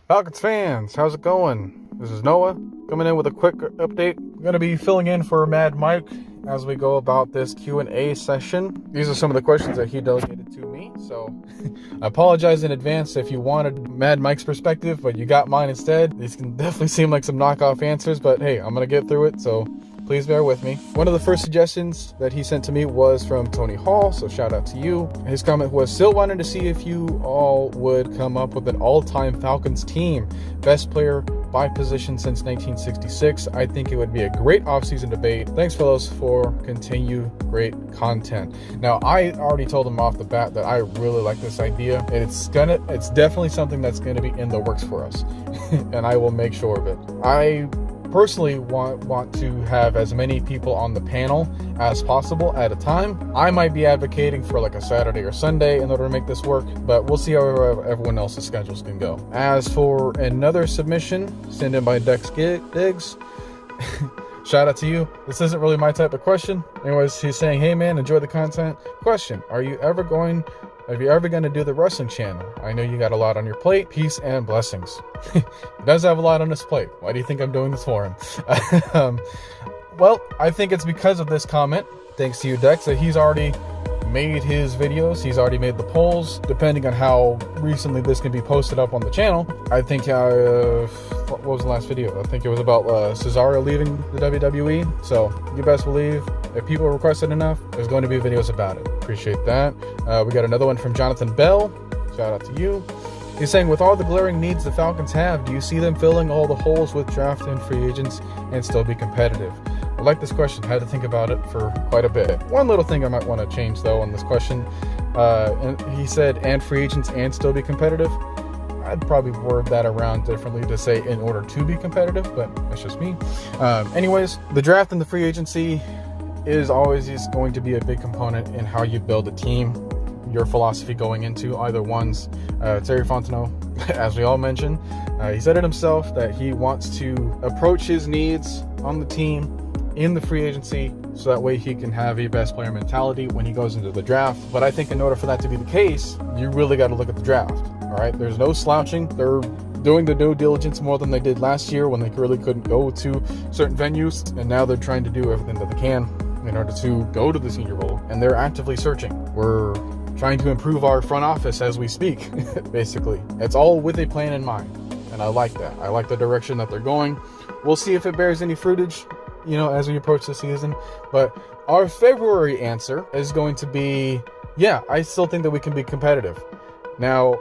Falcons fans, how's it going? This is Noah coming in with a quick update. I'm going to be filling in for Mad Mike as we go about this Q&A session. These are some of the questions that he delegated to me, so I apologize in advance if you wanted Mad Mike's perspective, but you got mine instead. These can definitely seem like some knockoff answers, but hey, I'm going to get through it, so please bear with me. One of the first suggestions that he sent to me was from Tony Hall, so shout out to you. His comment was, still wanted to see if you all would come up with an all-time Falcons team. Best player by position since 1966. I think it would be a great offseason debate. Thanks, fellows, for continue great content. Now, I already told him off the bat that I really like this idea. It's definitely something that's gonna be in the works for us, and I will make sure of it. I personally want to have as many people on the panel as possible at a time. I might be advocating for like a Saturday or Sunday in order to make this work, but we'll see how everyone else's schedules can go. As for another submission sent in by Dex Diggs, shout out to you. This isn't really my type of question. Anyways, he's saying, hey man, enjoy the content. Question, are you ever going to do the wrestling channel? I know you got a lot on your plate. Peace and blessings. He does have a lot on his plate. Why do you think I'm doing this for him? Well, I think it's because of this comment, thanks to you, Dex, that he's already made his videos. He's already made the polls. Depending on how recently this can be posted up on the channel, I think, what was the last video? I think it was about Cesaro leaving the WWE. So you best believe if people requested enough, there's going to be videos about it. Appreciate that. We got another one from Jonathan Bell. Shout out to you. He's saying, with all the glaring needs the Falcons have, do you see them filling all the holes with draft and free agents and still be competitive? I like this question. I had to think about it for quite a bit. One little thing I might want to change though on this question. And he said, and free agents and still be competitive. I'd probably word that around differently to say in order to be competitive, but that's just me. Anyways, the draft and the free agency is always going to be a big component in how you build a team. Your philosophy going into either ones. Terry Fontenot, as we all mentioned, he said it himself that he wants to approach his needs on the team in the free agency so that way he can have a best player mentality when he goes into the draft. But I think in order for that to be the case, you really got to look at the draft. All right, there's no slouching. They're doing the due diligence more than they did last year when they really couldn't go to certain venues, and now they're trying to do everything that they can in order to go to the Senior Bowl, and they're actively searching. We're trying to improve our front office as we speak, basically. It's all with a plan in mind, and I like that. I like the direction that they're going. We'll see if it bears any fruitage, as we approach the season. But our February answer is going to be, yeah, I still think that we can be competitive. Now,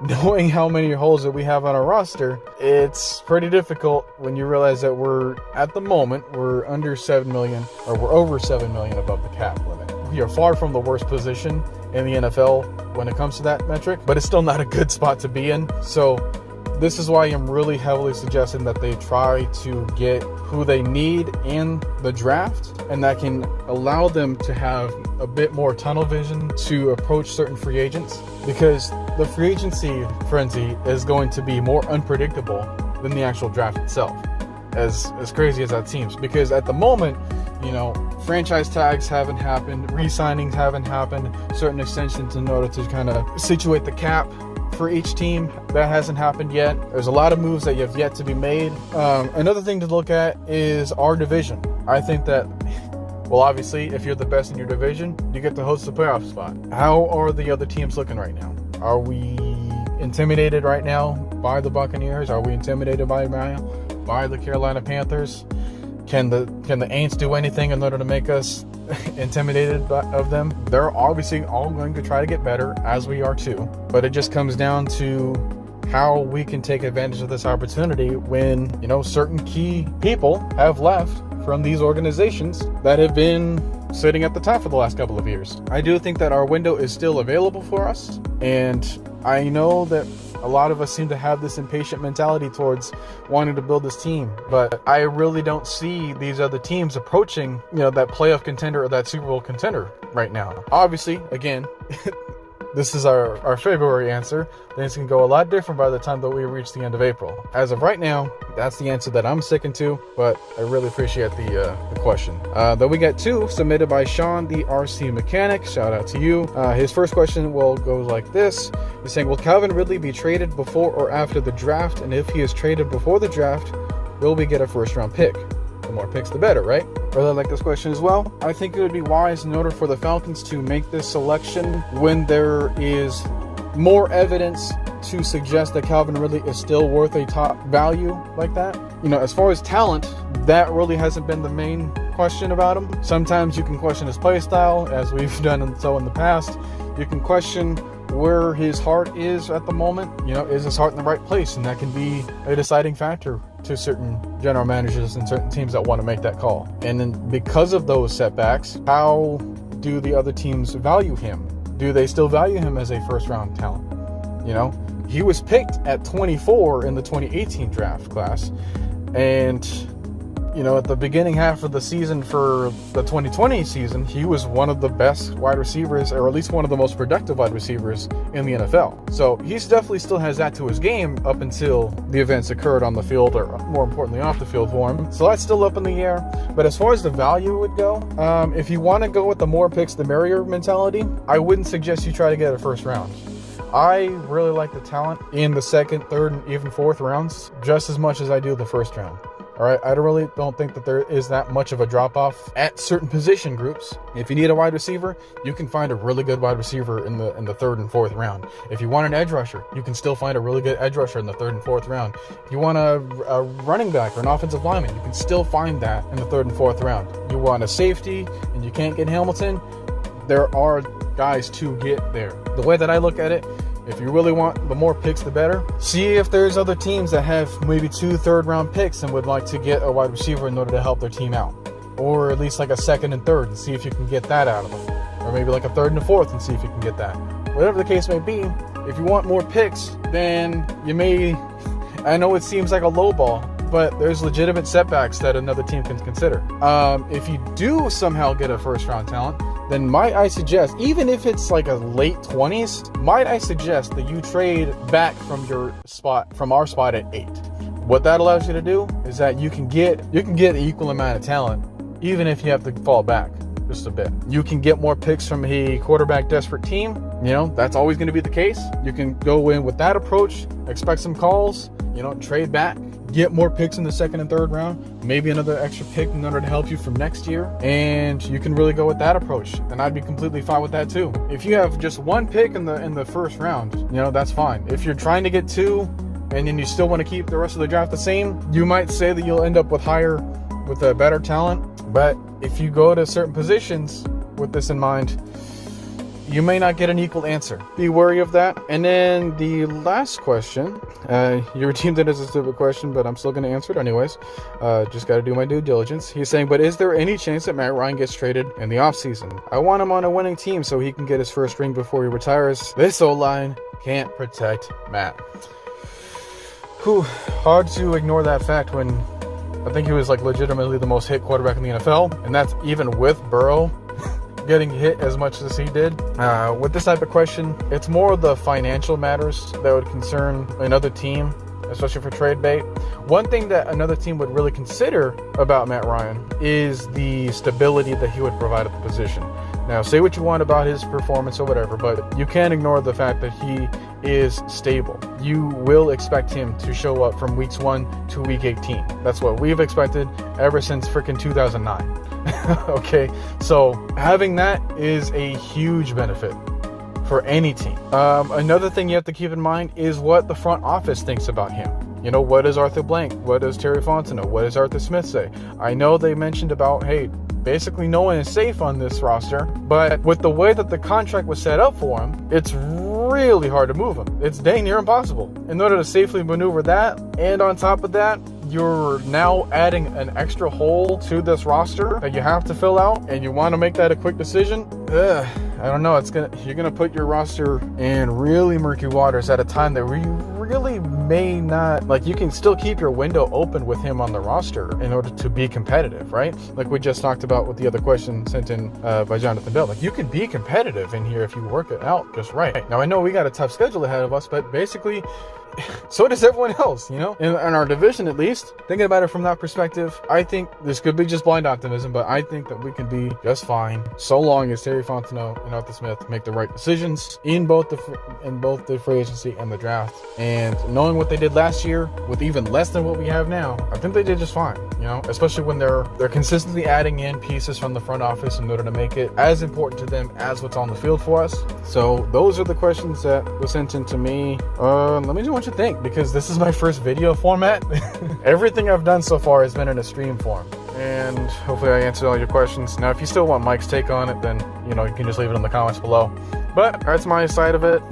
knowing how many holes that we have on our roster, it's pretty difficult when you realize that at the moment, we're under 7 million, or we're over 7 million above the cap limit. We are far from the worst position in the NFL when it comes to that metric, but it's still not a good spot to be in. So this is why I'm really heavily suggesting that they try to get who they need in the draft, and that can allow them to have a bit more tunnel vision to approach certain free agents, because the free agency frenzy is going to be more unpredictable than the actual draft itself, as crazy as that seems. Because at the moment, franchise tags haven't happened, re-signings haven't happened, certain extensions in order to kind of situate the cap for each team, that hasn't happened yet. There's a lot of moves that have yet to be made. Another thing to look at is our division. I think that, well, obviously, if you're the best in your division, you get to host the playoff spot. How are the other teams looking right now? Are we intimidated right now by the Buccaneers? Are we intimidated by the Carolina Panthers? Can the Aints do anything in order to make us intimidated of them? They're obviously all going to try to get better, as we are too. But it just comes down to how we can take advantage of this opportunity when, certain key people have left from these organizations that have been sitting at the top for the last couple of years. I do think that our window is still available for us, and I know that a lot of us seem to have this impatient mentality towards wanting to build this team, but I really don't see these other teams approaching, that playoff contender or that Super Bowl contender right now. Obviously, again, this is our February answer, things can go a lot different by the time that we reach the end of April. As of right now, that's the answer that I'm sticking to, but I really appreciate the question. Then we get 2 submitted by Sean, the RC Mechanic. Shout out to you. His first question will go like this. He's saying, will Calvin Ridley be traded before or after the draft? And if he is traded before the draft, will we get a first-round pick? The more picks, the better, right? Really like this question as well. I think it would be wise in order for the Falcons to make this selection when there is more evidence to suggest that Calvin Ridley is still worth a top value like that. You know, as far as talent, that really hasn't been the main question about him. Sometimes you can question his play style, as we've done so in the past. You can question where his heart is at the moment. You know, is his heart in the right place? And that can be a deciding factor to certain general managers and certain teams that want to make that call. And then because of those setbacks, how do the other teams value him? Do they still value him as a first-round talent? You know, he was picked at 24 in the 2018 draft class. And, you know, at the beginning half of the season for the 2020 season, he was one of the best wide receivers, or at least one of the most productive wide receivers in the NFL. So he definitely still has that to his game up until the events occurred on the field, or more importantly off the field for him. So that's still up in the air. But as far as the value would go, if you want to go with the more picks the merrier mentality, I wouldn't suggest you try to get a first round. I really like the talent in the second, third, and even fourth rounds just as much as I do the first round. All right, I really don't think that there is that much of a drop-off at certain position groups. If you need a wide receiver, you can find a really good wide receiver in the third and fourth round. If you want an edge rusher, you can still find a really good edge rusher in the third and fourth round. If you want a running back or an offensive lineman, you can still find that in the third and fourth round. You want a safety and you can't get Hamilton, there are guys to get there. The way that I look at it, if you really want the more picks, the better. See if there's other teams that have maybe 2 third-round picks and would like to get a wide receiver in order to help their team out. Or at least like a second and third and see if you can get that out of them. Or maybe like a third and a fourth and see if you can get that. Whatever the case may be, if you want more picks, then you may... I know it seems like a low ball, but there's legitimate setbacks that another team can consider. If you do somehow get a first-round talent, then might I suggest, even if it's like a late 20s, might I suggest that you trade back from our spot at 8. What that allows you to do is that you can get the equal amount of talent, even if you have to fall back just a bit. You can get more picks from a quarterback desperate team. You know, that's always going to be the case. You can go in with that approach, expect some calls, you know, trade back, get more picks in the second and third round, maybe another extra pick in order to help you from next year, and you can really go with that approach, and I'd be completely fine with that too. If you have just 1 pick in the first round, you know, that's fine. If you're trying to get 2 and then you still want to keep the rest of the draft the same, you might say that you'll end up with a better talent. But if you go to certain positions with this in mind, you may not get an equal answer. Be wary of that. And then the last question, you redeemed it as a stupid question, but I'm still going to answer it anyways. Just got to do my due diligence. He's saying, but is there any chance that Matt Ryan gets traded in the offseason? I want him on a winning team so he can get his first ring before he retires. This O-line can't protect Matt. Hard to ignore that fact when I think he was like legitimately the most hit quarterback in the NFL, and that's even with Burrow getting hit as much as he did. With this type of question, it's more the financial matters that would concern another team, especially for trade bait. One thing that another team would really consider about Matt Ryan is the stability that he would provide at the position. Now, say what you want about his performance or whatever, but you can't ignore the fact that he is stable. You will expect him to show up from weeks 1 to week 18. That's what we've expected ever since freaking 2009. Okay, so having that is a huge benefit for any team. Another thing you have to keep in mind is what the front office thinks about him. You know, what does Arthur Blank, what does Terry Fontenot, what does Arthur Smith say? I know they mentioned about, hey, basically no one is safe on this roster, but with the way that the contract was set up for him, it's really hard to move him. It's dang near impossible. In order to safely maneuver that, and on top of that, you're now adding an extra hole to this roster that you have to fill out, and you want to make that a quick decision. I don't know. You're gonna put your roster in really murky waters at a time that you really may not, like, you can still keep your window open with him on the roster in order to be competitive, right? Like we just talked about with the other question sent in by Jonathan Bell. Like, you can be competitive in here if you work it out just right. Now, I know we got a tough schedule ahead of us, but basically, so does everyone else, you know, in our division at least. Thinking about it from that perspective, I think this could be just blind optimism, but I think that we can be just fine so long as Terry Fontenot and Arthur Smith make the right decisions in both the free agency and the draft. And knowing what they did last year with even less than what we have now, I think they did just fine, you know, especially when they're consistently adding in pieces from the front office in order to make it as important to them as what's on the field for us. So those are the questions that were sent in to me. Let me know what you think, because this is my first video format. Everything I've done so far has been in a stream form, and hopefully I answered all your questions. Now, if you still want Mike's take on it, then, you know, you can just leave it in the comments below. But that's my side of it.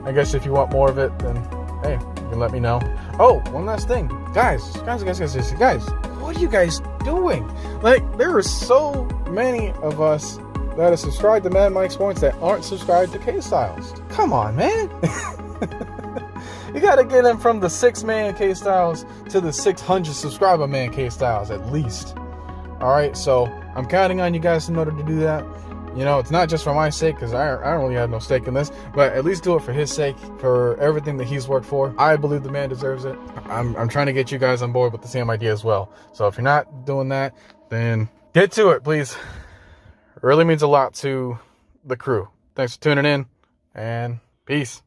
I guess if you want more of it, then hey, you can let me know. Oh, one last thing, guys, what are you guys doing? Like, there are so many of us that are subscribed to Mad Mike's Points that aren't subscribed to K-Styles. Come on, man. You gotta get him from the 6-man K-Styles to the 600 subscriber man K-Styles at least. Alright, so I'm counting on you guys in order to do that. You know, it's not just for my sake, because I don't really have no stake in this, but at least do it for his sake, for everything that he's worked for. I believe the man deserves it. I'm trying to get you guys on board with the same idea as well. So if you're not doing that, then get to it, please. It really means a lot to the crew. Thanks for tuning in, and peace.